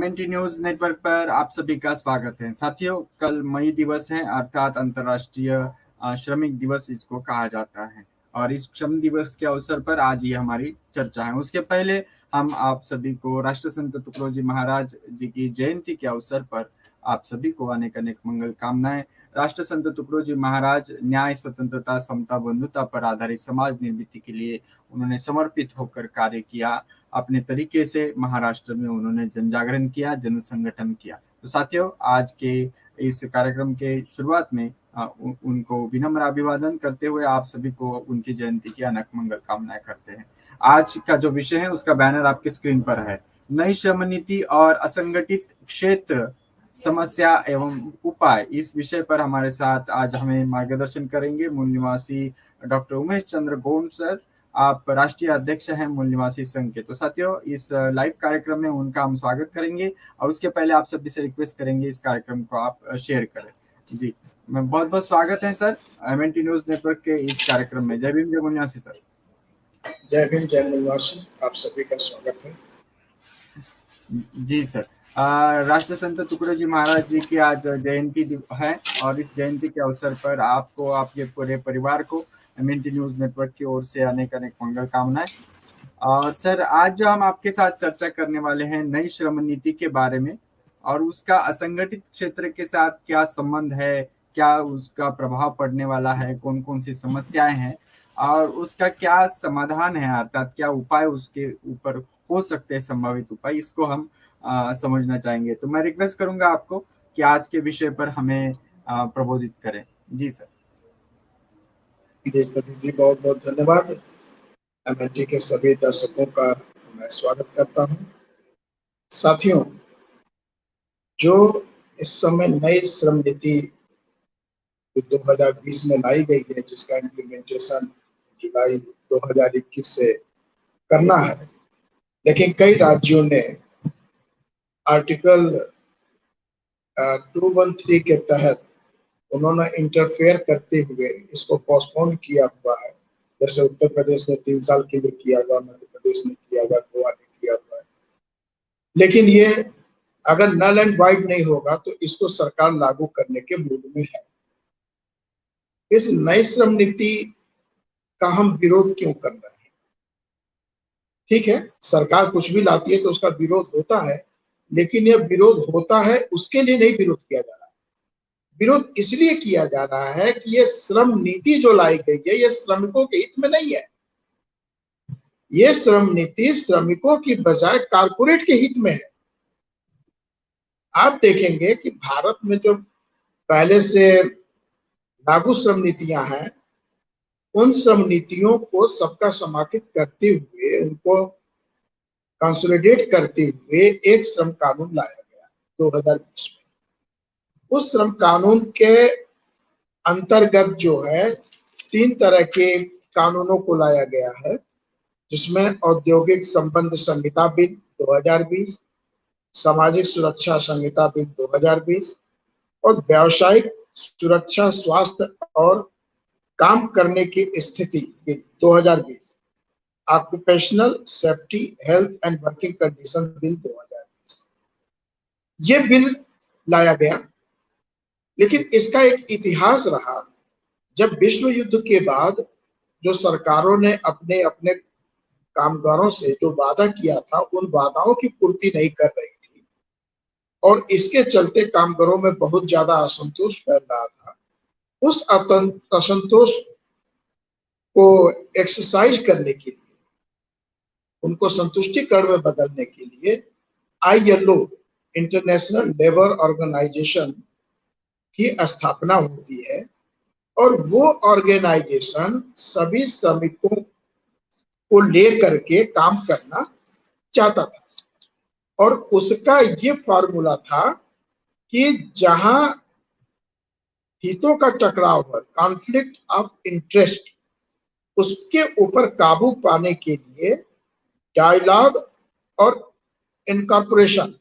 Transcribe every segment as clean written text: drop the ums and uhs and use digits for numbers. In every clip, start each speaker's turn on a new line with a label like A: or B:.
A: MNT news network पर आप सभी का स्वागत है। साथियों, कल मई दिवस है, अर्थात अंतर्राष्ट्रीय श्रमिक दिवस इसको कहा जाता है। और इस श्रम दिवस के अवसर पर आज ये हमारी चर्चा है। उसके पहले हम आप सभी को राष्ट्रसंत तुकडोजी महाराज जी की जयंती के अवसर पर आप सभी को अनेक अनेक मंगल कामनाएं। राष्ट्रसंत तुकडोजी महाराज न्याय, स्वतंत्रता, समता, बंधुता पर आधारित समाज निर्मित के लिए उन्होंने समर्पित होकर कार्य किया। अपने तरीके से महाराष्ट्र में उन्होंने जन जागरण किया, जन संगठन किया। तो साथियों, आज के इस कार्यक्रम के शुरुआत में उनको विनम्र अभिवादन करते हुए आप सभी को उनकी जयंती की अनेक मंगल कामनाएं करते हैं। आज का जो विषय है उसका बैनर आपके स्क्रीन पर है। नई श्रम नीति और असंगठित क्षेत्र समस्या एवं उपाय, इस विषय पर हमारे साथ आज हमें मार्गदर्शन करेंगे मूल निवासी डॉक्टर उमेश चंद्र गोंड सर। आप राष्ट्रीय अध्यक्ष हैं मूल निवासी संघ के। तो साथियों, इस लाइव कार्यक्रम में उनका हम स्वागत करेंगे और उसके पहले आप सभी से रिक्वेस्ट करेंगे इस कार्यक्रम को आप शेयर करें। जी, मैं बहुत बहुत स्वागत है सर एमएनटी न्यूज नेटवर्क के इस कार्यक्रम में। जय भीम, जय मूल निवासी सर।
B: जय भीम, जय मूल निवासी, आप सभी का स्वागत है।
A: जी सर, राष्ट्रसंत तुकडोजी महाराज जी की आज जयंती है और इस जयंती के अवसर पर आपको, आपके पूरे परिवार को एमएनटी न्यूज नेटवर्क की ओर से अनेक अनेक मंगल कामनाएं। और सर, आज जो हम आपके साथ चर्चा करने वाले हैं नई श्रम नीति के बारे में और उसका असंगठित क्षेत्र के साथ क्या संबंध है, क्या उसका प्रभाव पड़ने वाला है, कौन कौन सी समस्याएं हैं और उसका क्या समाधान है, अर्थात क्या उपाय उसके ऊपर हो सकते हैं, संभावित उपाय, इसको हम समझना चाहेंगे। तो मैं रिक्वेस्ट करूंगा आपको कि आज के विषय पर हमें प्रबोधित करें। जी सर।
B: जी प्रदीप जी, बहुत बहुत धन्यवाद। एमएनटी के सभी दर्शकों का मैं स्वागत करता हूं। साथियों, जो इस समय नई श्रम नीति 2020 में लाई गई है, जिसका इम्प्लीमेंटेशन जुलाई 2021 से करना है, लेकिन कई राज्यों ने आर्टिकल 213 के तहत उन्होंने इंटरफेयर करते हुए इसको पोस्टपोन किया हुआ है। जैसे उत्तर प्रदेश ने 3 साल के लिए किया हुआ, मध्य प्रदेश ने किया हुआ, गोवा ने किया हुआ है। लेकिन ये अगर नल एंड वाइड नहीं होगा तो इसको सरकार लागू करने के मूड में है। इस नई श्रम नीति का हम विरोध क्यों कर रहे हैं? ठीक है, सरकार कुछ भी लाती है तो उसका विरोध होता है, लेकिन यह विरोध होता है उसके लिए नहीं विरोध किया जा रहा। विरोध इसलिए किया जा रहा है कि ये श्रम नीति जो लाई गई है ये श्रमिकों के हित में नहीं है। ये श्रम नीति श्रमिकों की बजाय कारपोरेट के हित में है। आप देखेंगे कि भारत में जो पहले से लागू श्रम नीतियां हैं, उन श्रम नीतियों को सबका समाहित करते हुए, उनको कंसोलिडेट करते हुए एक श्रम कानून लाया गया 2020 में। उस श्रम कानून के अंतर्गत जो है 3 तरह के कानूनों को लाया गया है, जिसमें औद्योगिक संबंध संहिता बिल 2020, सामाजिक सुरक्षा संहिता बिल 2020 और व्यावसायिक सुरक्षा, स्वास्थ्य और काम करने की स्थिति bill 2020, occupational safety, health and working condition bill 2020। ये बिल लाया गया, लेकिन इसका एक इतिहास रहा। जब विश्व युद्ध के बाद जो सरकारों ने अपने अपने कामगारों से जो वादा किया था, उन वादाओं की पूर्ति नहीं कर रही थी और इसके चलते कामगारों में बहुत ज्यादा असंतोष फैल रहा था। उस असंतोष को एक्सरसाइज करने के लिए, उनको संतुष्टिकरण में बदलने के लिए ILO, इंटरनेशनल लेबर ऑर्गेनाइजेशन की स्थापना होती है और वो ऑर्गेनाइजेशन सभी श्रमिकों को लेकर के काम करना चाहता था और उसका ये फार्मूला था कि जहां हितों का टकराव है, कॉन्फ्लिक्ट ऑफ इंटरेस्ट, उसके ऊपर काबू पाने के लिए डायलॉग और इनकॉर्पोरेशन,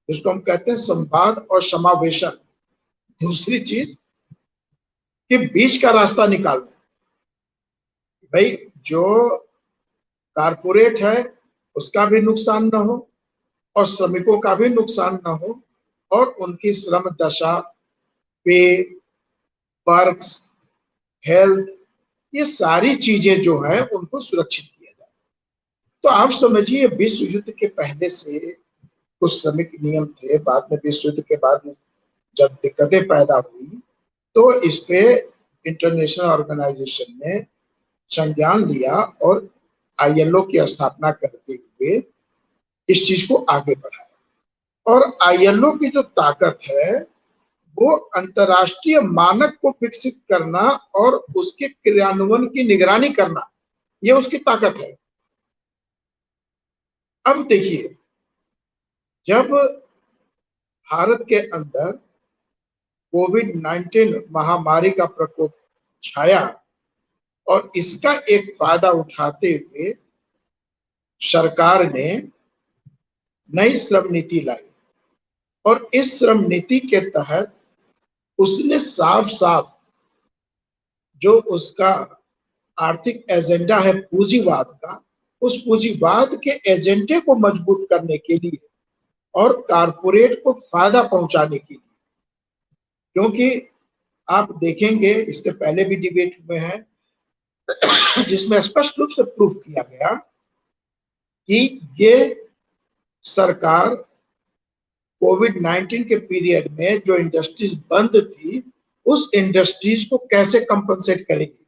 B: जिसको हम कहते हैं संवाद और समावेशन, दूसरी चीज के बीच का रास्ता निकालना। भाई, जो कारपोरेट है उसका भी नुकसान न हो और श्रमिकों का भी नुकसान ना हो और उनकी श्रम दशा, पे, वर्क्स, हेल्थ, ये सारी चीजें जो है उनको सुरक्षित किया जाए। तो आप समझिए विश्व युद्ध के पहले से कुछ श्रमिक नियम थे, बाद में विश्व युद्ध के बाद जब दिक्कतें पैदा हुई तो इस पे इंटरनेशनल ऑर्गेनाइजेशन ने संज्ञान लिया और आईएलओ की स्थापना करते हुए इस चीज को आगे बढ़ाया। और आईएलओ की जो ताकत है वो अंतरराष्ट्रीय मानक को विकसित करना और उसके क्रियान्वयन की निगरानी करना, ये उसकी ताकत है। अब देखिए, जब भारत के अंदर कोविड-19 महामारी का प्रकोप छाया और इसका एक फायदा उठाते हुए सरकार ने नई श्रम नीति लाई और इस श्रम नीति के तहत उसने साफ साफ जो उसका आर्थिक एजेंडा है पूंजीवाद का, उस पूंजीवाद के एजेंडे को मजबूत करने के लिए और कारपोरेट को फायदा पहुंचाने के लिए, क्योंकि आप देखेंगे इसके पहले भी डिबेट हुए हैं जिसमें स्पष्ट रूप से प्रूफ किया गया कि ये सरकार कोविड-19 के पीरियड में जो इंडस्ट्रीज बंद थी उस इंडस्ट्रीज को कैसे कंपनसेट करेगी।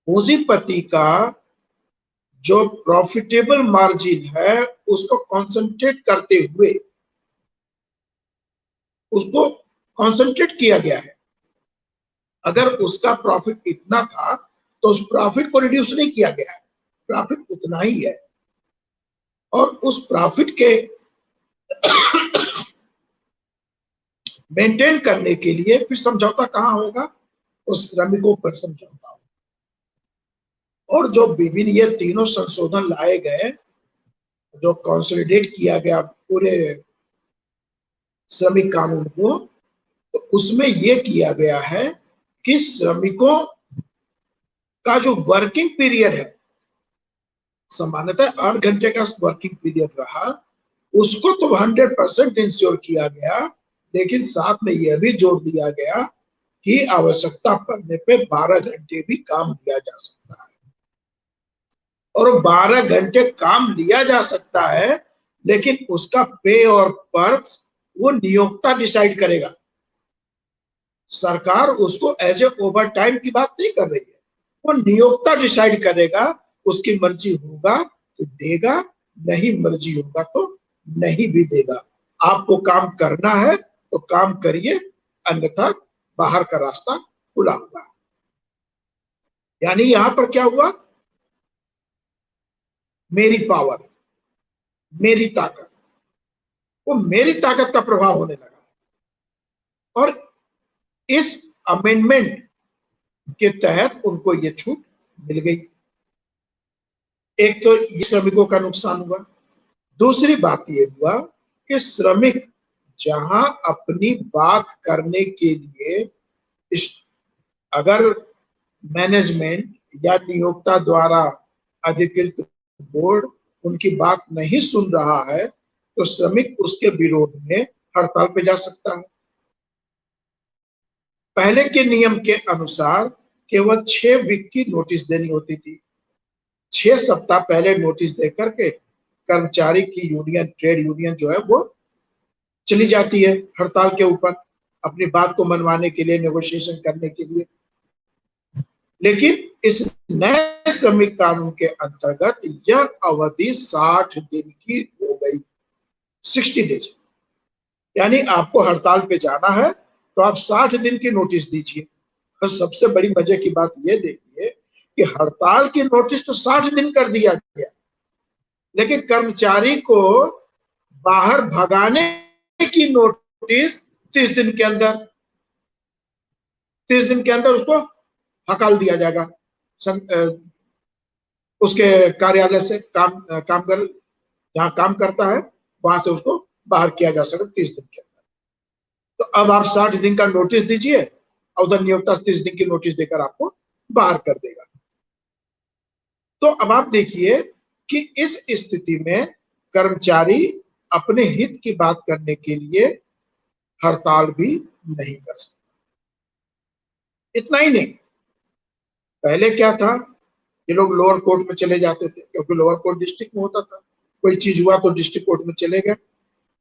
B: पूंजीपति का जो प्रॉफिटेबल मार्जिन है उसको कंसंट्रेट करते हुए उसको कंसंट्रेट किया गया है। अगर उसका प्रॉफिट इतना था तो उस प्रॉफिट को रिड्यूस नहीं किया गया है, प्रॉफिट उतना ही है। और उस प्रॉफिट के मेंटेन करने के लिए फिर समझौता कहां होगा, उस श्रमिकों पर समझौता होगा। और जो विभिन्न ये तीनों संशोधन लाए गए, जो कंसोलिडेट किया गया पूरे श्रमिक कानून को, तो उसमें ये किया गया है कि श्रमिकों का जो वर्किंग पीरियड है, सामान्यतः 8 घंटे का वर्किंग पीरियड रहा, उसको तो 100% इंश्योर किया गया, लेकिन साथ में यह भी जोड़ दिया गया कि आवश्यकता पड़ने पे 12 घंटे भी काम लिया जा सकता है। और 12 घंटे काम लिया जा सकता है, लेकिन उसका पे और पर्क्स वो नियोक्ता डिसाइड करेगा। सरकार उसको एज ए ओवर टाइम की बात नहीं कर रही है, वो नियोक्ता डिसाइड करेगा। उसकी मर्जी होगा तो देगा, नहीं मर्जी होगा तो नहीं भी देगा। आपको काम करना है तो काम करिए, अन्यथा बाहर का रास्ता खुला हुआ है। यानी यहां पर क्या हुआ, मेरी पावर, मेरी ताकत, वो मेरी ताकत का प्रभाव होने लगा। और इस अमेंडमेंट के तहत उनको ये छूट मिल गई। एक तो ये श्रमिकों का नुकसान हुआ, दूसरी बात ये हुआ कि श्रमिक जहां अपनी बात करने के लिए अगर मैनेजमेंट या नियोक्ता द्वारा अधिकृत बोर्ड उनकी बात नहीं सुन रहा है तो श्रमिक उसके विरोध में हड़ताल पे जा सकता है। पहले के नियम के अनुसार केवल 6 वीक की नोटिस देनी होती थी। 6 सप्ताह पहले नोटिस देकर के कर्मचारी की यूनियन, ट्रेड यूनियन जो है वो चली जाती है हड़ताल के ऊपर अपनी बात को मनवाने के लिए, नेगोशिएशन करने के लिए। लेकिन इस नए श्रमिक कानून के अंतर्गत यह अवधि 60 दिन की हो गई, 60 डेज। यानी आपको हड़ताल पे जाना है तो आप 60 दिन की नोटिस दीजिए। और सबसे बड़ी मजे की बात यह देखिए कि हड़ताल की नोटिस तो 60 दिन कर दिया गया, लेकिन कर्मचारी को बाहर भगाने की नोटिस 30 दिन के अंदर, 30 दिन के अंदर उसको हकाल दिया जाएगा उसके कार्यालय से, कामगर जहां काम करता है वहां से उसको बाहर किया जा सकता 30 दिन के अंदर। तो अब आप 60 दिन का नोटिस दीजिए और उधर नियोक्ता 30 दिन की नोटिस देकर आपको बाहर कर देगा। तो अब आप देखिए कि इस स्थिति में कर्मचारी अपने हित की बात करने के लिए हड़ताल भी नहीं कर सकता। इतना ही नहीं, पहले क्या था, ये लोग लोअर कोर्ट में चले जाते थे क्योंकि लोअर कोर्ट डिस्ट्रिक्ट में होता था, कोई चीज हुआ तो डिस्ट्रिक्ट कोर्ट में चले गए।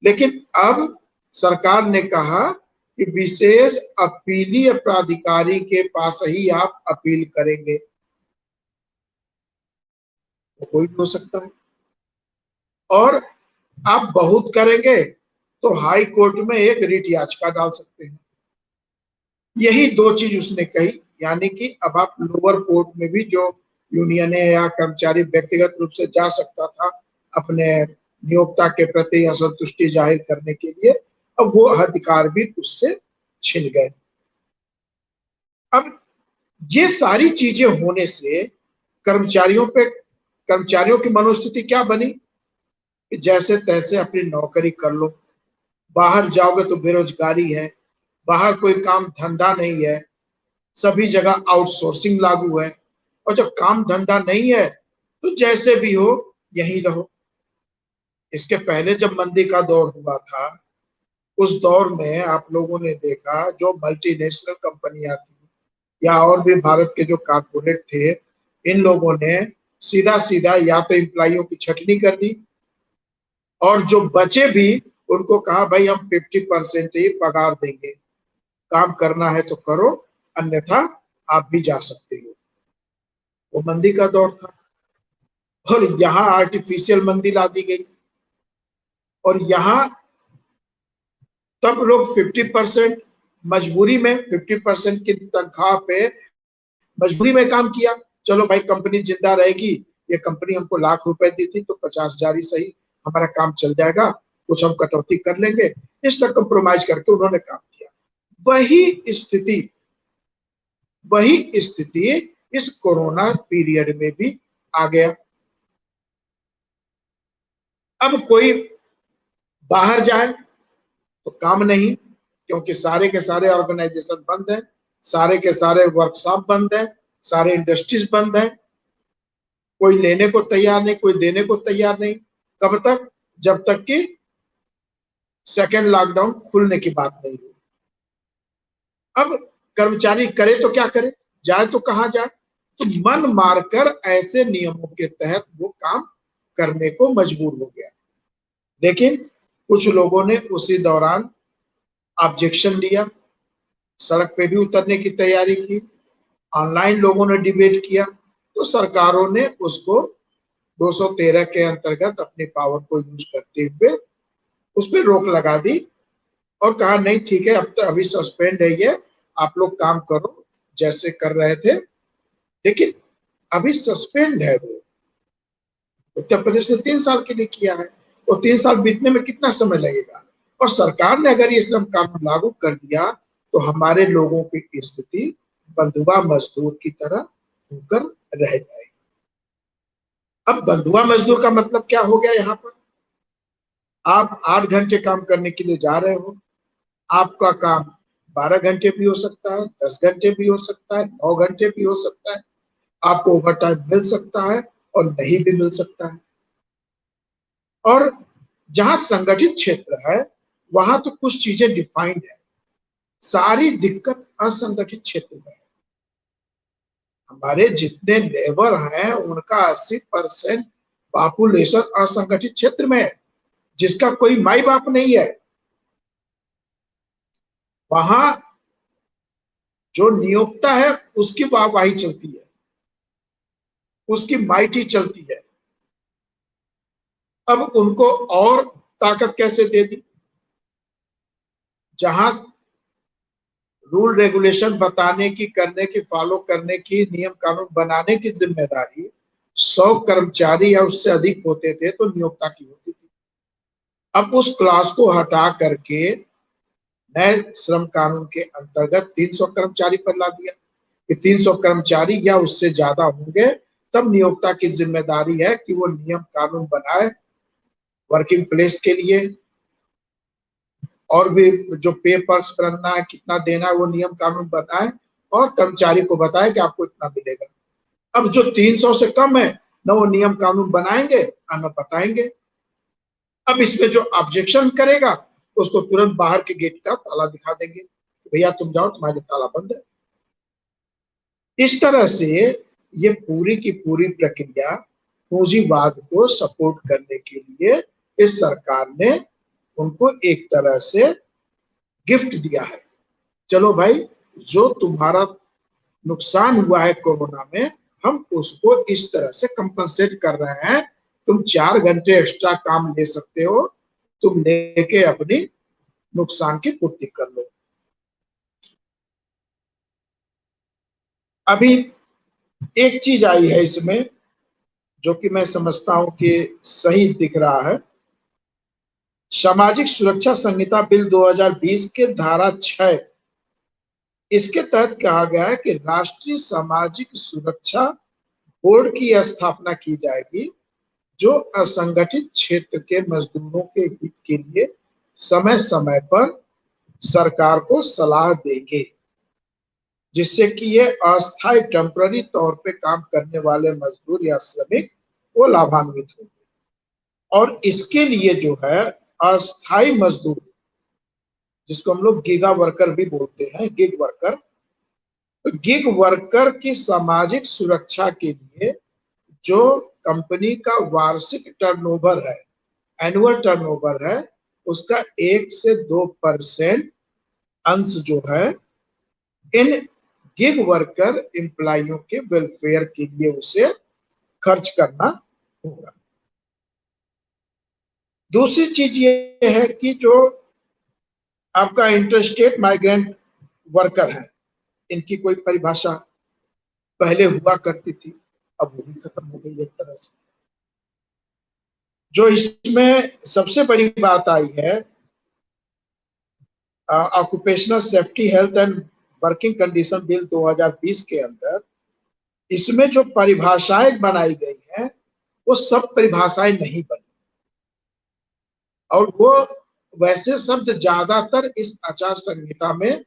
B: लेकिन अब सरकार ने कहा कि विशेष अपीलीय प्राधिकारी के पास ही आप अपील करेंगे, तो कोई भी हो सकता है। और आप बहुत करेंगे तो हाई कोर्ट में एक रिट याचिका डाल सकते हैं। यही दो चीज उसने कही, यानी कि अब आप लोअर कोर्ट में भी जो यूनियन या कर्मचारी व्यक्तिगत रूप से जा सकता था अपने नियोक्ता के प्रति असंतुष्टि जाहिर करने के लिए, अब वो अधिकार भी उससे छिन गए। अब ये सारी चीजें होने से कर्मचारियों की मनोस्थिति क्या बनी कि जैसे तैसे अपनी नौकरी कर लो, बाहर जाओगे तो बेरोजगारी है, बाहर कोई काम धंधा नहीं है, सभी जगह आउटसोर्सिंग लागू है, और जब काम धंधा नहीं है तो जैसे भी हो यहीं रहो। इसके पहले जब मंदी का दौर हुआ था, उस दौर में आप लोगों ने देखा जो मल्टीनेशनल कंपनियां थी या और भी भारत के जो कारपोरेट थे, इन लोगों ने सीधा सीधा या तो एम्प्लॉइयों की छटनी कर दी, और जो बचे भी उनको कहा भाई हम 50% ही पगार देंगे, काम करना है तो करो, अन्यथा आप भी जा सकते हो। वो मंदी का दौर था, और यहाँ आर्टिफिशियल मंदी ला दी गई, और यहाँ तब लोग 50% मजबूरी में 50% की तनख्वाह पे मजबूरी में काम किया। चलो भाई कंपनी जिंदा रहेगी, ये कंपनी हमको ₹1,00,000 दी थी तो 50,000 ही सही, हमारा काम चल जाएगा, कुछ हम कटौती कर लेंगे, इस तक कंप्रोमाइज करके उन्होंने काम किया। वही स्थिति इस कोरोना पीरियड में भी आ गया। अब कोई बाहर जाए तो काम नहीं, क्योंकि सारे के सारे ऑर्गेनाइजेशन बंद है, सारे के सारे वर्कशॉप बंद है, सारे इंडस्ट्रीज बंद है, कोई लेने को तैयार नहीं, कोई देने को तैयार नहीं। कब तक? जब तक कि सेकेंड लॉकडाउन खुलने की बात नहीं हुई। अब कर्मचारी करे तो क्या करे, जाए तो कहां जाए? तो मन मारकर ऐसे नियमों के तहत वो काम करने को मजबूर हो गया। लेकिन कुछ लोगों ने उसी दौरान ऑब्जेक्शन लिया, सड़क पे भी उतरने की तैयारी की, ऑनलाइन लोगों ने डिबेट किया, तो सरकारों ने उसको 213 के अंतर्गत अपनी पावर को यूज करते हुए उस पर रोक लगा दी और कहा नहीं ठीक है, अब तो अभी सस्पेंड है ये, आप लोग काम करो जैसे कर रहे थे। लेकिन अभी सस्पेंड है वो, उत्तर प्रदेश ने 3 साल के लिए किया है, और 3 साल बीतने में कितना समय लगेगा? और सरकार ने अगर ये श्रम कानून लागू कर दिया तो हमारे लोगों की स्थिति बंधुआ मजदूर की तरह होकर रह जाएगी। अब बंधुआ मजदूर का मतलब क्या हो गया? यहाँ पर आप 8 घंटे काम करने के लिए जा रहे हो, आपका काम 12 घंटे भी हो सकता है, 10 घंटे भी हो सकता है, 9 घंटे भी हो सकता है, आपको ओवर टाइम मिल सकता है और नहीं भी मिल सकता है। और जहां संगठित क्षेत्र है वहां तो कुछ चीजें डिफाइंड है, सारी दिक्कत असंगठित क्षेत्र में है। हमारे जितने लेबर हैं उनका 80% पॉपुलेशन असंगठित क्षेत्र में है, जिसका कोई माई बाप नहीं है। वहां जो नियोक्ता है उसकी वाहवाही चलती है, उसकी माइटी चलती है। अब उनको और ताकत कैसे दे दी? जहां रूल रेगुलेशन बताने की, करने की, फॉलो करने की, नियम कानून बनाने की जिम्मेदारी 100 कर्मचारी या उससे अधिक होते थे तो नियोक्ता की होती थी। अब उस क्लास को हटा करके नए श्रम कानून के अंतर्गत 300 कर्मचारी पर ला दिया कि 300 कर्मचारी या उससे ज्यादा होंगे तब नियोक्ता की जिम्मेदारी है कि वो नियम कानून बनाए वर्किंग प्लेस के लिए, और भी जो पेपर्स बनना है, कितना देना है, वो नियम कानून बनाए और कर्मचारी को बताए कि आपको इतना मिलेगा। अब जो 300 से कम है न वो नियम कानून बनाएंगे न बताएंगे। अब इसमें जो ऑब्जेक्शन करेगा उसको तुरंत बाहर के गेट का ताला दिखा देंगे, भैया तुम जाओ, तुम्हारे ताला बंद है। इस तरह से ये पूरी की पूरी प्रक्रिया पूंजीवाद को सपोर्ट करने के लिए इस सरकार ने उनको एक तरह से गिफ्ट दिया है। चलो भाई, जो तुम्हारा नुकसान हुआ है कोरोना में, हम उसको इस तरह से कंपनसेट कर रहे हैं। तुम 4 घंटे एक्स्ट्रा काम ले सकते हो, तुम लेके अपनी नुकसान की पूर्ति कर लो। अभी एक चीज आई है इसमें जो कि मैं समझता हूं कि सही दिख रहा है। सामाजिक सुरक्षा संहिता बिल 2020 के धारा 6, इसके तहत कहा गया है कि राष्ट्रीय सामाजिक सुरक्षा बोर्ड की स्थापना की जाएगी, जो असंगठित क्षेत्र के मजदूरों के हित के लिए समय समय पर सरकार को सलाह देंगे, जिससे कि ये अस्थायी टेम्पररी तौर पे काम करने वाले मजदूर या श्रमिक वो लाभान्वित होंगे। और इसके लिए जो है अस्थायी मजदूर, जिसको हम लोग गीगा वर्कर भी बोलते हैं, गिग वर्कर, तो गिग वर्कर की सामाजिक सुरक्षा के लिए जो कंपनी का वार्षिक टर्नओवर है, एनुअल टर्नओवर है, उसका 1 से 2% अंश जो है इन गिग वर्कर एम्प्लॉइयों के वेलफेयर के लिए उसे खर्च करना होगा। दूसरी चीज ये है कि जो आपका इंटरस्टेट माइग्रेंट वर्कर है, इनकी कोई परिभाषा पहले हुआ करती थी, अब वो भी खत्म हो गई एक तरह से। जो इसमें सबसे बड़ी बात आई है, occupational safety health and working condition bill 2020 के अंदर इसमें जो परिभाषाएं बनाई गई हैं वो सब परिभाषाएं नहीं बनी, और वो वैसे शब्द ज्यादातर इस आचार संहिता में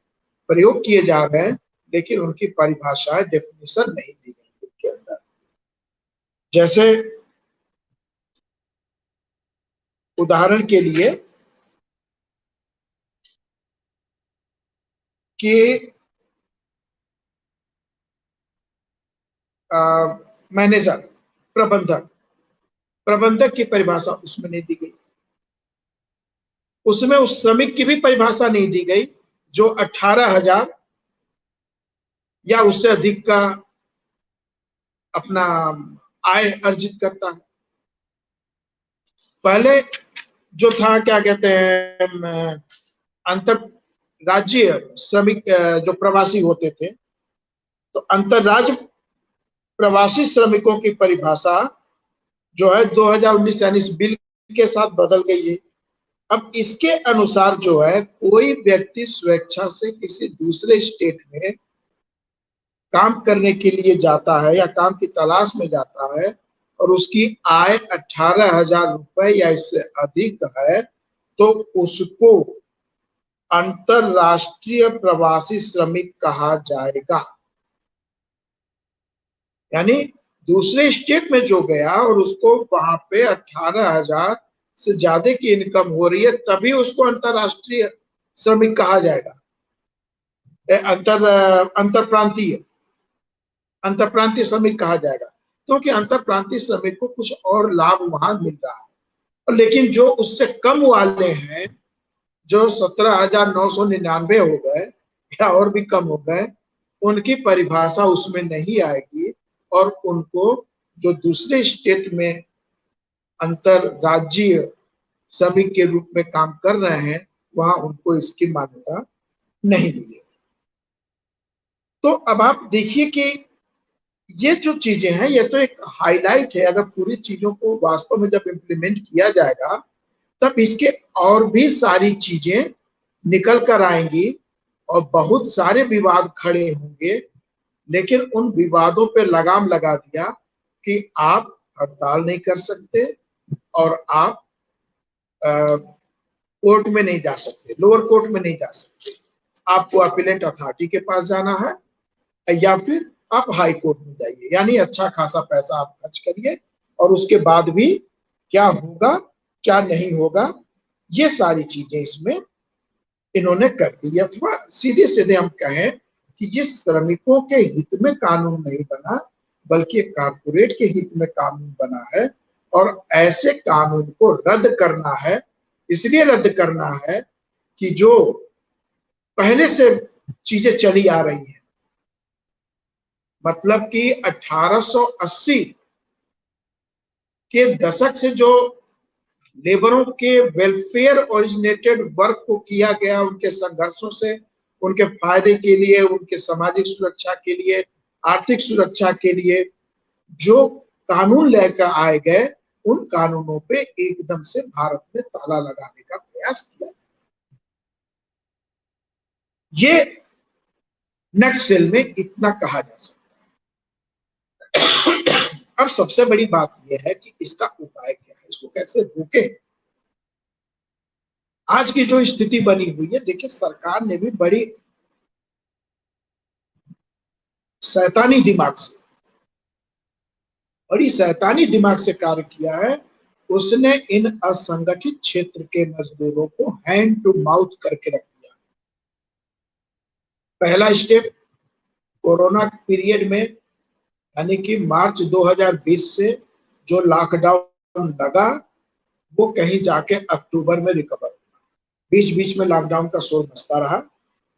B: प्रयोग किए जा रहे हैं, लेकिन उनकी परिभाषाएं, डेफिनेशन नहीं दी गई उसके अंदर। जैसे उदाहरण के लिए कि मैनेजर, प्रबंधक की परिभाषा उसमें नहीं दी गई। उसमें उस श्रमिक की भी परिभाषा नहीं दी गई जो 18,000 या उससे अधिक का अपना आय अर्जित करता है। पहले जो था, क्या कहते हैं, अंतरराज्यीय श्रमिक जो प्रवासी होते थे, तो अंतरराज्य प्रवासी श्रमिकों की परिभाषा जो है 2019 यानी इस बिल के साथ बदल गई है। अब इसके अनुसार जो है कोई व्यक्ति स्वेच्छा से किसी दूसरे स्टेट में काम करने के लिए जाता है या काम की तलाश में जाता है और उसकी आय 18,000 रुपए या इससे अधिक है, तो उसको अंतरराष्ट्रीय प्रवासी श्रमिक कहा जाएगा। यानी दूसरे स्टेट में जो गया और उसको वहां पे 18,000 से ज्यादा की इनकम हो रही है, तभी उसको अंतरराष्ट्रीय श्रमिक कहा जाएगा। अंतरप्रांतीय श्रमिक कहा जाएगा, क्योंकि अंतरप्रांतीय श्रमिक को कुछ और लाभ वहां मिल रहा है। लेकिन जो उससे कम वाले हैं, जो 17,999 हो गए या और भी कम हो गए, उनकी परिभाषा उसमें नहीं आएगी, और उनको जो दूसरे स्टेट में अंतरराज्यीय श्रमिक के रूप में काम कर रहे हैं, वहां उनको इसकी मान्यता नहीं मिलेगी। तो अब आप देखिए कि ये जो चीजें हैं, ये तो एक हाईलाइट है। अगर पूरी चीजों को वास्तव में जब इम्प्लीमेंट किया जाएगा, तब इसके और भी सारी चीजें निकल कर आएंगी और बहुत सारे विवाद खड़े होंगे। लेकिन उन विवादों पे लगाम लगा दिया कि आप हड़ताल नहीं कर सकते और आप कोर्ट में नहीं जा सकते, लोअर कोर्ट में नहीं जा सकते, आपको अपीलेट अथॉरिटी के पास जाना है या फिर आप हाई कोर्ट में जाइए। यानी अच्छा खासा पैसा आप खर्च करिए, और उसके बाद भी क्या होगा क्या नहीं होगा, ये सारी चीजें इसमें इन्होंने कर दी। अथवा सीधे सीधे हम कहें कि ये श्रमिकों के हित में कानून नहीं बना, बल्कि कारपोरेट के हित में कानून बना है। और ऐसे कानून को रद्द करना है, इसलिए रद्द करना है कि जो पहले से चीजें चली आ रही हैं, मतलब कि 1880 के दशक से जो लेबरों के वेलफेयर ओरिजिनेटेड वर्क को किया गया, उनके संघर्षों से, उनके फायदे के लिए, उनके सामाजिक सुरक्षा के लिए, आर्थिक सुरक्षा के लिए जो कानून लेकर आए गए, उन कानूनों पे एकदम से भारत में ताला लगाने का प्रयास किया। ये नटशेल में इतना कहा जा सकता है। अब सबसे बड़ी बात यह है कि इसका उपाय क्या है, इसको कैसे रोके। आज की जो स्थिति बनी हुई है, देखिए सरकार ने भी बड़ी शैतानी दिमाग से, बड़ी शैतानी दिमाग से कार्य किया है। उसने इन असंगठित क्षेत्र के मजदूरों को हैंड टू माउथ करके रख दिया। पहला स्टेप कोरोना पीरियड में, यानी कि मार्च 2020 से जो लॉकडाउन लगा, वो कहीं जाके अक्टूबर में रिकवर हुआ। बीच बीच में लॉकडाउन का शोर बजता रहा,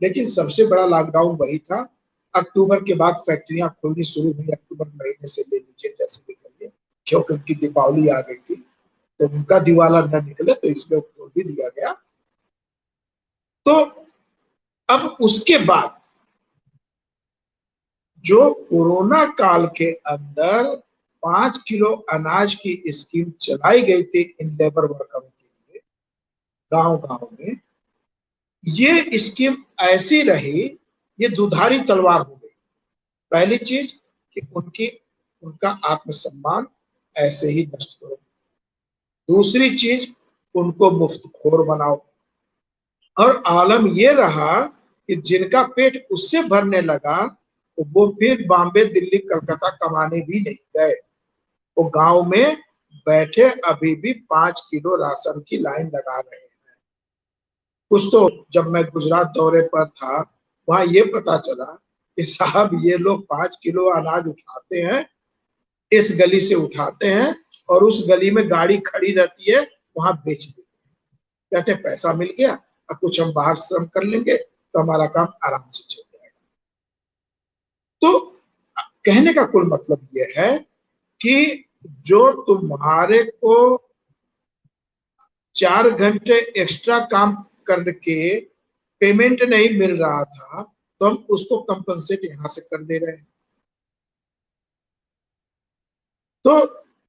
B: लेकिन सबसे बड़ा लॉकडाउन वही था। अक्टूबर के बाद फैक्ट्रियां खुलनी शुरू हुई, अक्टूबर महीने से ले लीजिए, जैसे भी करिए, क्योंकि उनकी दीपावली आ गई थी, तो उनका दिवाला न निकले तो इसमें खोल भी दिया गया। तो अब उसके बाद जो कोरोना काल के अंदर 5 किलो अनाज की स्कीम चलाई गई थी इन लेबर वर्करों के लिए गांव गांव में, ये स्कीम ऐसी रही, ये दुधारी तलवार हो गई। पहली चीज कि उनका आत्मसम्मान ऐसे ही नष्ट करो। दूसरी चीज, उनको मुफ्तखोर बनाओ। और आलम ये रहा कि जिनका पेट उससे भरने लगा, वो फिर बॉम्बे, दिल्ली, कलकत्ता कमाने भी नहीं गए। वो गांव में बैठे अभी भी 5 किलो राशन की लाइन लगा रहे हैं। कुछ तो जब मैं गुजरात दौरे पर था, वहां ये पता चला कि साहब ये लोग 5 किलो अनाज उठाते हैं, इस गली से उठाते हैं और उस गली में गाड़ी खड़ी रहती है, वहां बेच देते हैं। कहते हैं पैसा मिल गया, अब कुछ हम बाहर श्रम कर लेंगे तो हमारा काम आराम से चल जाएगा। तो कहने का कुल मतलब यह है कि जो तुम्हारे को 4 घंटे एक्स्ट्रा काम करके पेमेंट नहीं मिल रहा था, तो हम उसको कंपनसेट यहां से कर दे रहे हैं। तो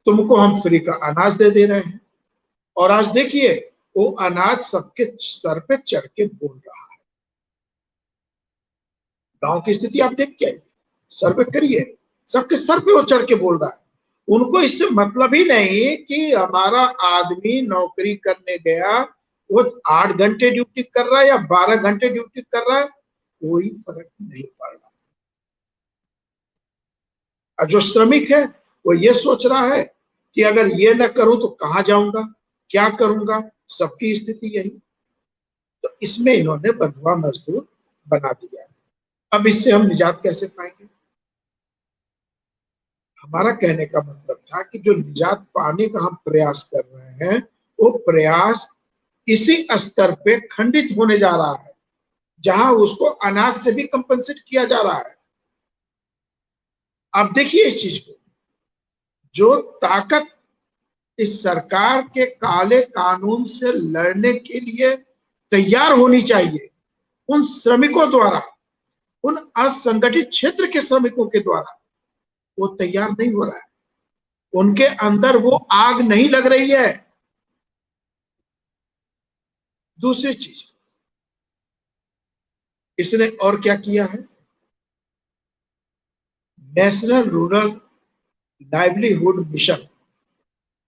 B: तुमको हम फ्री का अनाज दे रहे हैं। और आज देखिए वो अनाज सबके सर पे चढ़ के बोल रहा है। गांव की स्थिति आप देख के सर पे करिए, सबके सर पे वो चढ़ के बोल रहा है। उनको इससे मतलब ही नहीं कि हमारा आदमी नौकरी करने गया, वो 8 घंटे ड्यूटी कर रहा है या 12 घंटे ड्यूटी कर रहा है, कोई फर्क नहीं पड़ रहा। और जो श्रमिक है वो ये सोच रहा है कि अगर ये न करूं तो कहां जाऊंगा, क्या करूंगा। सबकी स्थिति यही। तो इसमें इन्होंने बंधुआ मजदूर बना दिया। अब इससे हम निजात कैसे पाएंगे। हमारा कहने का मतलब था कि जो निजात पाने का हम प्रयास कर रहे हैं, वो प्रयास इसी स्तर पे खंडित होने जा रहा है जहां उसको अनाज से भी कंपनसेट किया जा रहा है। आप देखिए इस चीज को, जो ताकत इस सरकार के काले कानून से लड़ने के लिए तैयार होनी चाहिए, उन श्रमिकों द्वारा, उन असंगठित क्षेत्र के श्रमिकों के द्वारा, वो तैयार नहीं हो रहा है। उनके अंदर वो आग नहीं लग रही है। दूसरी चीज, इसने और क्या किया है, national rural livelihood mission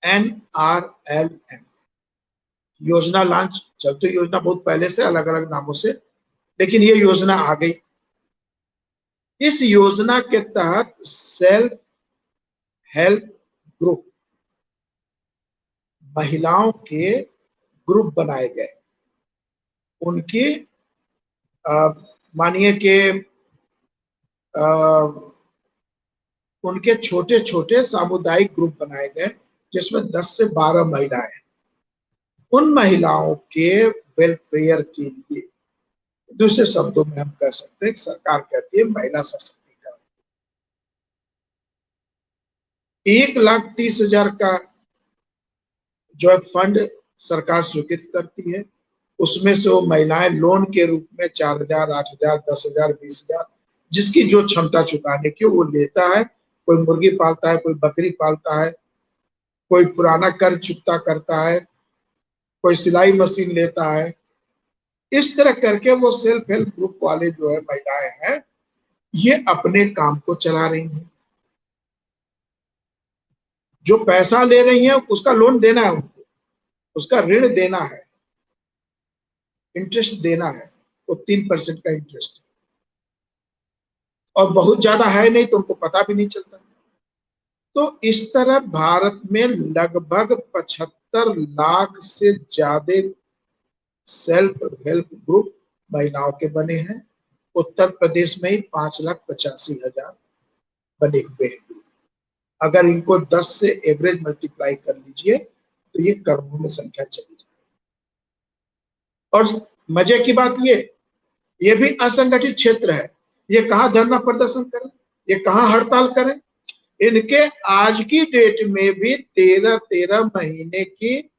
B: NRLM योजना लॉन्च, चलती योजना बहुत पहले से अलग अलग नामों से, लेकिन ये योजना आ गई। इस योजना के तहत सेल्फ हेल्प ग्रुप, महिलाओं के ग्रुप बनाए गए, उनकी मानिए कि उनके छोटे छोटे सामुदायिक ग्रुप बनाए गए जिसमें 10 से 12 महिलाएं हैं। उन महिलाओं के वेलफेयर के लिए, दूसरे शब्दों में हम कह सकते हैं कि सरकार कहती है महिला सशक्तिकरण, 1,30,000 का जो है फंड सरकार स्वीकृत करती है। उसमें से वो महिलाएं लोन के रूप में 4,000, 8,000, 10,000, 20,000 जिसकी जो क्षमता चुकाने की वो लेता है। कोई मुर्गी पालता है, कोई बकरी पालता है, कोई पुराना कर्ज चुकता करता है, कोई सिलाई मशीन लेता है। इस तरह करके वो सेल्फ हेल्प ग्रुप वाले जो है महिलाएं हैं, ये अपने काम को चला रही हैं। जो पैसा ले रही हैं उसका लोन देना है उनको, उसका ऋण देना है, इंटरेस्ट देना है, वो 3% का इंटरेस्ट, और बहुत ज्यादा है नहीं तो उनको पता भी नहीं चलता। तो इस तरह भारत में लगभग 75 लाख से ज्यादा सेल्फ हेल्प ग्रुप महिलाओं के बने हैं। उत्तर प्रदेश में ही 5,85,000 बने हुए हैं। अगर इनको 10 से एवरेज मल्टीप्लाई कर लीजिए तो ये करोड़ों में संख्या चली जाए। और मजे की बात ये भी असंगठित क्षेत्र है। ये कहाँ धरना प्रदर्शन करें, ये कहाँ हड़ताल करें? इनके आज की डेट में भी 13-13 महीने की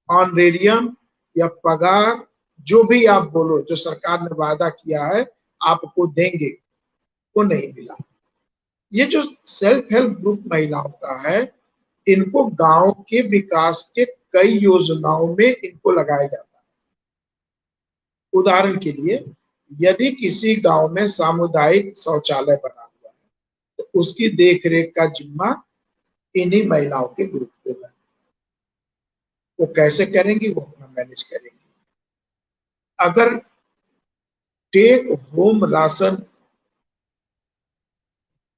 B: ऑनरेरियम या पगार, जो भी आप बोलो, जो सरकार ने वादा किया है आपको देंगे, वो नहीं मिला। ये जो सेल्फ हेल्प ग्रुप महिलाओं का है, इनको गांव के विकास के कई योजनाओं में इनको लगाया जाता है। उदाहरण के लिए, यदि किसी गांव में सामुदायिक शौचालय बना हुआ है तो उसकी देखरेख का जिम्मा इन्हीं महिलाओं के ग्रुप को है। वो कैसे करेंगी, वो अपना मैनेज करेंगी। अगर टेक होम राशन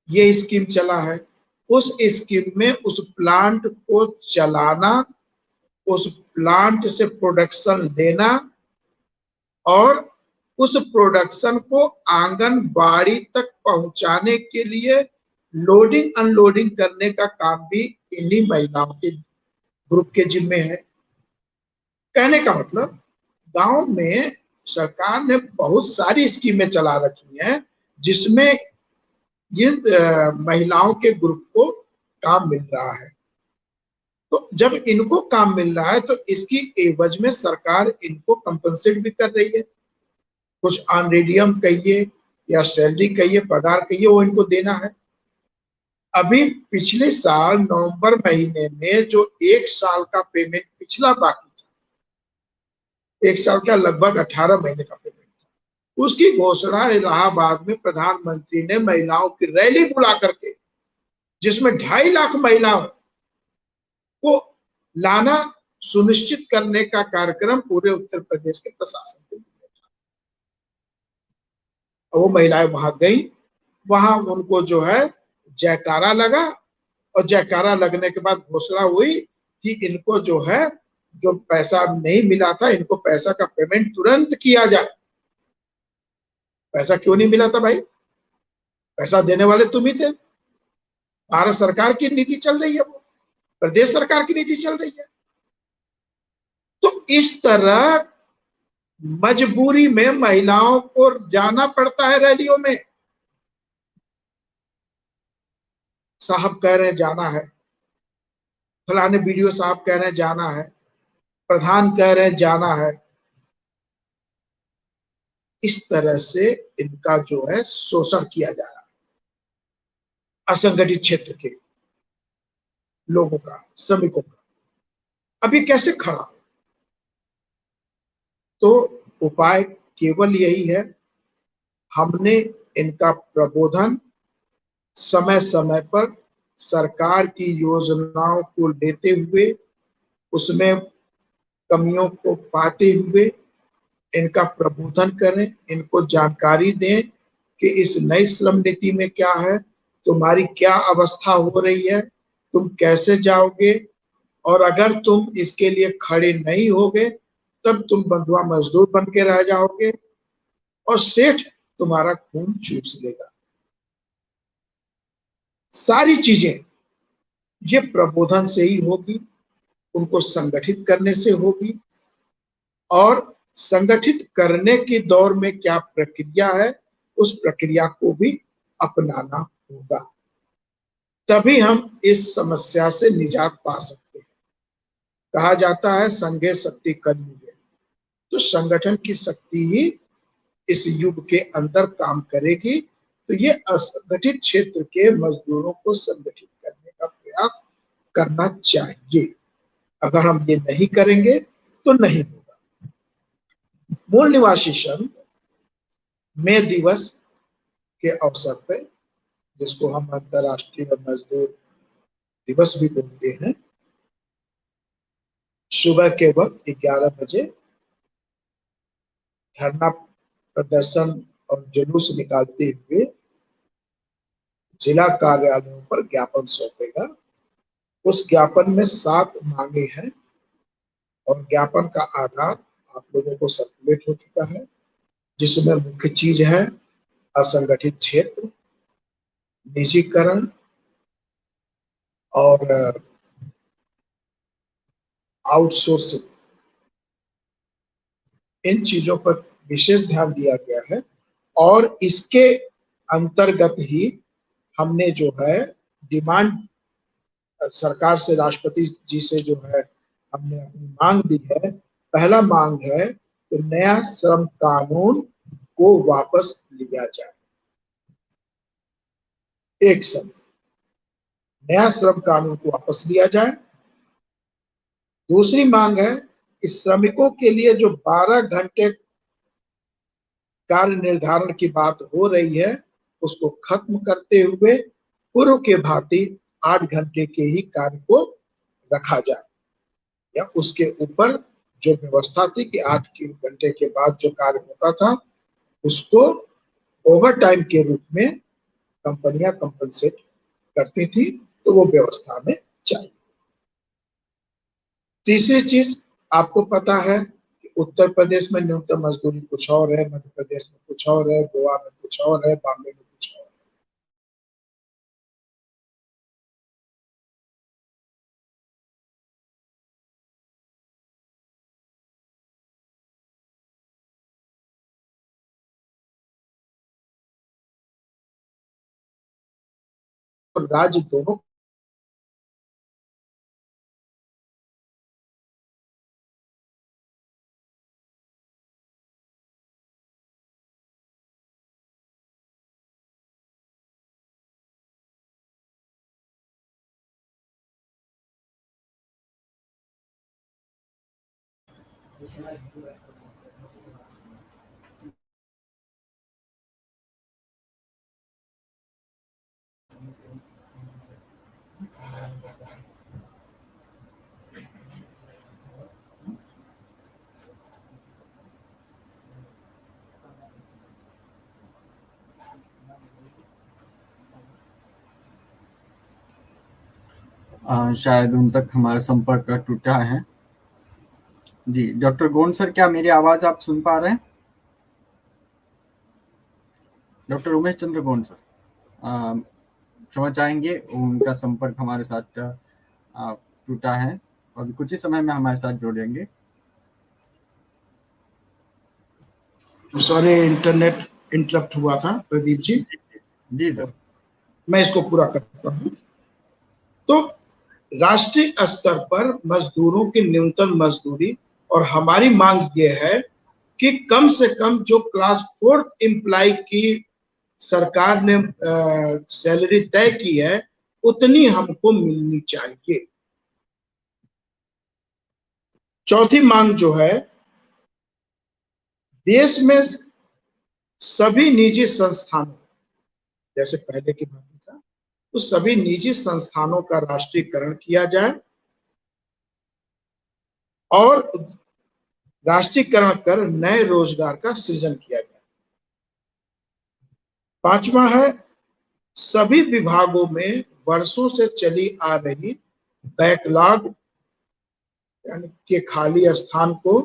B: ये स्कीम चला है, उस स्कीम में उस प्लांट को चलाना, उस प्लांट से प्रोडक्शन लेना और उस प्रोडक्शन को आंगनबाड़ी तक पहुंचाने के लिए लोडिंग अनलोडिंग करने का काम भी इन्हीं महिलाओं के ग्रुप के जिम्मे है। कहने का मतलब, गांव में सरकार ने बहुत सारी स्कीमें चला रखी हैं जिसमें ये महिलाओं के ग्रुप को काम मिल रहा है। तो जब इनको काम मिल रहा है तो इसकी एवज में सरकार इनको कंपनसेट भी कर रही है। कुछ ऑनरेडियम कहिए या सैलरी कहिए, पगार कहिए, वो इनको देना है। अभी पिछले साल नवंबर महीने में जो 1 साल का पेमेंट पिछला बाकी था, 1 साल का लगभग 18 महीने का पेमेंट था, उसकी घोषणा इलाहाबाद में प्रधानमंत्री ने महिलाओं की रैली बुला करके, जिसमें 2.5 लाख महिलाओं को लाना सुनिश्चित करने का कार्यक्रम पूरे उत्तर प्रदेश के प्रशासन के लिए था। वो महिलाएं वहां गई, वहां उनको जो है जयकारा लगा, और जयकारा लगने के बाद घोषणा हुई कि इनको जो है, जो पैसा नहीं मिला था, इनको पैसा का पेमेंट तुरंत किया जाए। पैसा क्यों नहीं मिला था भाई? पैसा देने वाले तुम ही थे। भारत सरकार की नीति चल रही है, वो प्रदेश सरकार की नीति चल रही है। तो इस तरह मजबूरी में महिलाओं को जाना पड़ता है रैलियों में। साहब कह रहे हैं जाना है, फलाने वीडियो साहब कह रहे हैं जाना है, प्रधान कह रहे हैं जाना है। इस तरह से इनका जो है शोषण किया जा रहा है असंगठित क्षेत्र के लोगों का, श्रमिकों का। अभी कैसे खड़ा? तो उपाय केवल यही है, हमने इनका प्रबोधन समय समय पर सरकार की योजनाओं को लेते हुए, उसमें कमियों को पाते हुए इनका प्रबोधन करें, इनको जानकारी दें कि इस नई श्रम नीति में क्या है, तुम्हारी क्या अवस्था हो रही है, तुम कैसे जाओगे, और अगर तुम इसके लिए खड़े नहीं होगे तब तुम बंधुआ मजदूर बन के रह जाओगे और सेठ तुम्हारा खून चूस लेगा। सारी चीजें ये प्रबोधन से ही होगी, उनको संगठित करने से होगी, और संगठित करने के दौर में क्या प्रक्रिया है उस प्रक्रिया को भी अपनाना होगा, तभी हम इस समस्या से निजात पा सकते हैं। कहा जाता है संघे शक्ति कलयुग है, तो संगठन की शक्ति ही इस युग के अंदर काम करेगी। तो ये असंगठित क्षेत्र के मजदूरों को संगठित करने का प्रयास करना चाहिए। अगर हम ये नहीं करेंगे तो नहीं होगा। मूल निवासी श्रम मई दिवस के अवसर पर, जिसको हम अंतर्राष्ट्रीय मजदूर दिवस भी बोलते हैं, सुबह के वक्त 11 बजे धरना प्रदर्शन और जुलूस निकालते हुए जिला कार्यालयों पर ज्ञापन सौंपेगा। उस ज्ञापन में 7 मांगे हैं और ज्ञापन का आधार आप लोगों को सर्कुलेट हो चुका है, जिसमें मुख्य चीज है असंगठित क्षेत्र, निजीकरण और आउटसोर्सिंग। इन चीजों पर विशेष ध्यान दिया गया है और इसके अंतर्गत ही हमने जो है डिमांड सरकार से, राष्ट्रपति जी से जो है हमने अपनी मांग दी है। पहला मांग है कि नया श्रम कानून को वापस लिया जाए। एक शब्द, नया श्रम कानून को वापस लिया जाए। दूसरी मांग है कि श्रमिकों के लिए जो 12 घंटे कार्य निर्धारण की बात हो रही है उसको खत्म करते हुए पूर्व के भांति 8 घंटे के ही कार्य को रखा जाए, या उसके ऊपर जो व्यवस्था थी कि 8 घंटे के बाद जो कार्य होता था उसको ओवर टाइम के रूप में कंपनियां कंपनसेट करती थी, तो वो व्यवस्था में चाहिए। तीसरी चीज, आपको पता है कि उत्तर प्रदेश में न्यूनतम मजदूरी कुछ और है, मध्य प्रदेश में कुछ और है, गोवा में कुछ और है, बॉम्बे में कुछ और है। और राज्य दोनों
A: शायद उन तक हमारा संपर्क टूटा है। जी डॉक्टर गोंड सर, क्या मेरी आवाज आप सुन पा रहे हैं? डॉक्टर उमेश चंद्र गोंड सर, क्षमा चाहेंगे, उनका संपर्क हमारे साथ टूटा है, और कुछ ही समय में हमारे साथ जुड़ेंगे।
B: सॉरी, इंटरनेट इंटरप्ट हुआ था प्रदीप जी।
A: जी सर,
B: मैं इसको पूरा करता हूं। तो राष्ट्रीय स्तर पर मजदूरों की न्यूनतम मजदूरी, और हमारी मांग ये है कि कम से कम जो क्लास 4 एम्प्लॉय की सरकार ने सैलरी तय की है उतनी हमको मिलनी चाहिए। चौथी मांग जो है, देश में सभी निजी संस्थानों, जैसे पहले की बात था, तो सभी निजी संस्थानों का राष्ट्रीयकरण किया जाए और राष्ट्रीयकरण कर नए रोजगार का सृजन किया जाए। पांचवा है, सभी विभागों में वर्षों से चली आ रही बैकलॉग यानी कि खाली स्थान को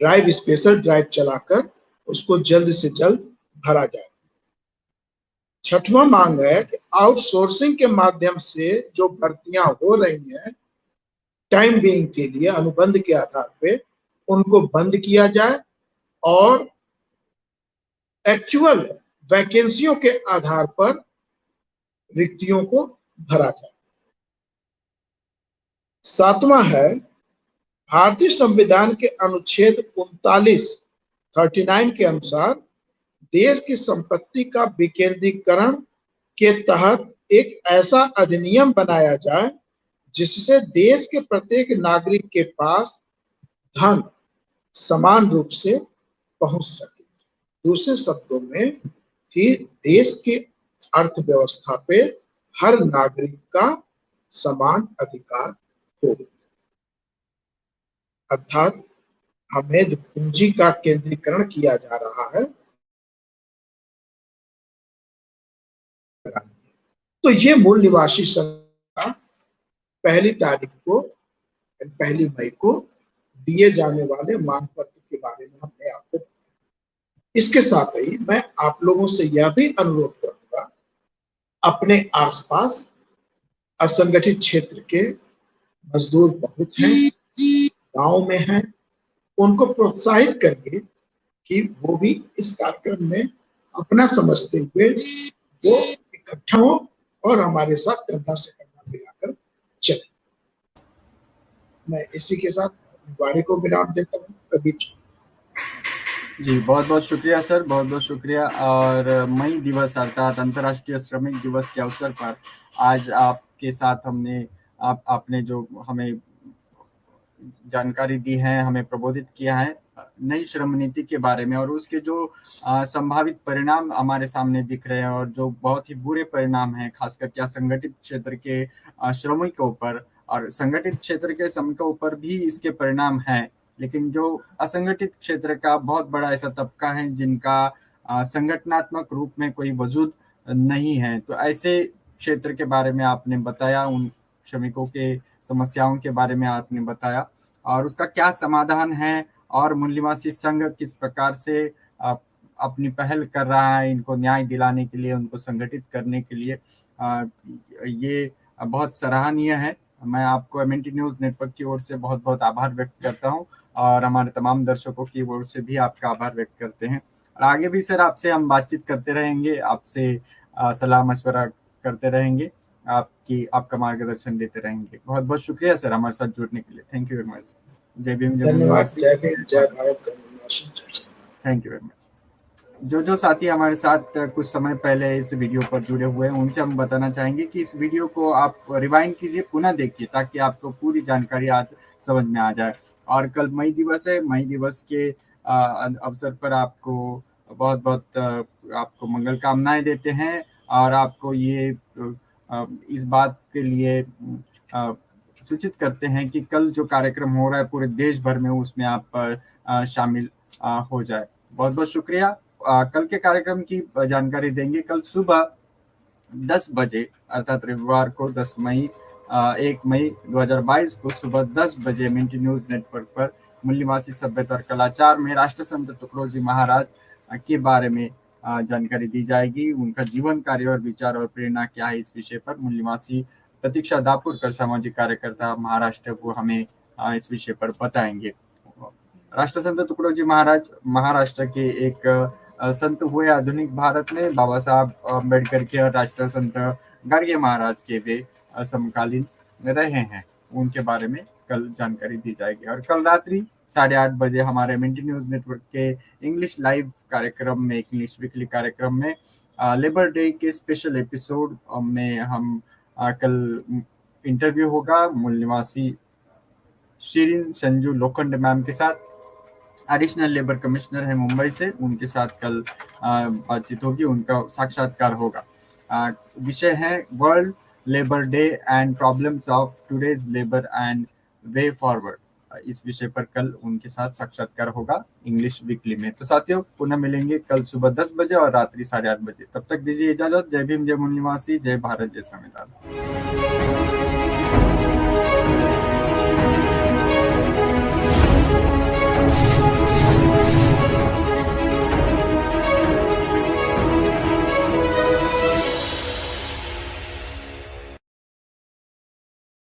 B: स्पेशल ड्राइव चलाकर उसको जल्द से जल्द भरा जाए। छठवां मांग है कि आउटसोर्सिंग के माध्यम से जो भर्तियां हो रही हैं टाइम बीइंग के लिए अनुबंध के आधार पे उनको बंद किया जाए और एक्चुअल वैकेंसियों के आधार पर रिक्तियों को भरा जाए। सातवां है भारतीय संविधान के अनुच्छेद 39 के अनुसार देश की संपत्ति का विकेंद्रीकरण के तहत एक ऐसा अधिनियम बनाया जाए जिससे देश के प्रत्येक नागरिक के पास धन समान रूप से पहुंच सके। दूसरे शब्दों में कि देश की अर्थव्यवस्था पे हर नागरिक का समान अधिकार हो, अर्थात हमें जो पूंजी का केंद्रीकरण किया जा रहा है तो ये मूल निवासी संघ पहली तारीख को 1 मई को दिए जाने वाले मांग पत्र के बारे में हमने आपको। इसके साथ ही मैं आप लोगों से यह भी अनुरोध करूंगा, अपने आसपास असंगठित क्षेत्र के मजदूर बहुत हैं, गांव में हैं, उनको प्रोत्साहित करिए कि वो भी इस कार्यक्रम में अपना समझते हुए वो इकट्ठा हो और हमारे साथ कंधा से कंधा मिलाकर चले। मैं इसी के साथ वाणी को विराम देता हूँ। प्रदीप
A: जी, बहुत बहुत शुक्रिया सर, बहुत बहुत शुक्रिया। और मई दिवस अर्थात अंतर्राष्ट्रीय श्रमिक दिवस के अवसर पर आज आपके साथ हमने आपने जो हमें जानकारी दी है, हमें प्रबोधित किया है नई श्रम नीति के बारे में और उसके जो संभावित परिणाम हमारे सामने दिख रहे हैं और जो बहुत ही बुरे परिणाम हैं, खासकर क्या संगठित क्षेत्र के श्रमिकों पर और संगठित क्षेत्र के श्रमिकों पर भी इसके परिणाम हैं, लेकिन जो असंगठित क्षेत्र का बहुत बड़ा ऐसा तबका है जिनका संगठनात्मक रूप में कोई वजूद नहीं है, तो ऐसे क्षेत्र के बारे में आपने बताया, उन श्रमिकों के समस्याओं के बारे में आपने बताया और उसका क्या समाधान है और मूल निवासी संघ किस प्रकार से अपनी पहल कर रहा है इनको न्याय दिलाने के लिए, उनको संगठित करने के लिए। ये बहुत सराहनीय है। मैं आपको एमएनटी न्यूज नेटवर्क की ओर से बहुत बहुत आभार व्यक्त करता हूं और हमारे तमाम दर्शकों की ओर से भी आपका आभार व्यक्त करते हैं और आगे भी सर आपसे हम बातचीत करते रहेंगे, आपसे सलाह मशवरा करते रहेंगे, आपका मार्गदर्शन देते रहेंगे। बहुत बहुत शुक्रिया सर हमारे साथ जुड़ने के लिए। Thank you very much. जय भीम, जय निवासी,
B: जय भीम, जय भारत, जय निवासी।
A: Thank you very much. जो साथी हमारे साथ कुछ समय पहले इस वीडियो पर जुड़े हुए हैं उनसे हम बताना चाहेंगे कि इस वीडियो को आप रिवाइंड कीजिए, पुनः देखिए ताकि आपको पूरी जानकारी आज समझ में आ जाए। और कल मई दिवस है, मई दिवस के अवसर पर आपको बहुत बहुत आपको मंगल कामनाएं देते हैं और आपको ये इस बात के लिए सूचित करते हैं कि कल जो कार्यक्रम हो रहा है पूरे देश भर में उसमें आप शामिल हो जाए। बहुत बहुत शुक्रिया। कल के कार्यक्रम की जानकारी देंगे कल सुबह 10 बजे अर्थात रविवार को 1 मई 2022 को सुबह 10 बजे एमएनटी न्यूज नेटवर्क पर मूल निवासी सभ्यता और कलाचार में राष्ट्रसंत तुकडोजी महाराज के बारे में जानकारी दी जाएगी। उनका जीवन, कार्य और विचार और प्रेरणा क्या है, इस विषय पर मूल निवासी प्रतीक्षा दापुरकर सामाजिक कार्यकर्ता महाराष्ट्र वो हमें इस विषय पर बताएंगे। राष्ट्रसंत तुकडोजी महाराज महाराष्ट्र के एक संत हुए आधुनिक भारत में, बाबा साहब अम्बेडकर के और राष्ट्रसंत गाडगे महाराज के वे समकालीन रहे हैं, उनके बारे में कल जानकारी दी जाएगी। और कल रात्रि 8:30 बजे हमारे एमएनटी न्यूज नेटवर्क के इंग्लिश लाइव कार्यक्रम में, इंग्लिश वीकली कार्यक्रम में लेबर डे के स्पेशल एपिसोड में हम कल इंटरव्यू होगा मूल निवासी शिरीन संजू लोखंड मैम के साथ, एडिशनल लेबर कमिश्नर है मुंबई से, उनके साथ कल बातचीत होगी, उनका साक्षात्कार होगा। विषय है world labour day and problems of today's labour and way forward. इस विषय पर कल उनके साथ साक्षात्कार होगा इंग्लिश वीकली में। तो साथियों पुनः मिलेंगे कल सुबह 10 बजे और रात्रि 8:30 बजे। तब तक दीजिए इजाजत। जय भीम, जय मूल निवासी, जय भारत, जय संविधान।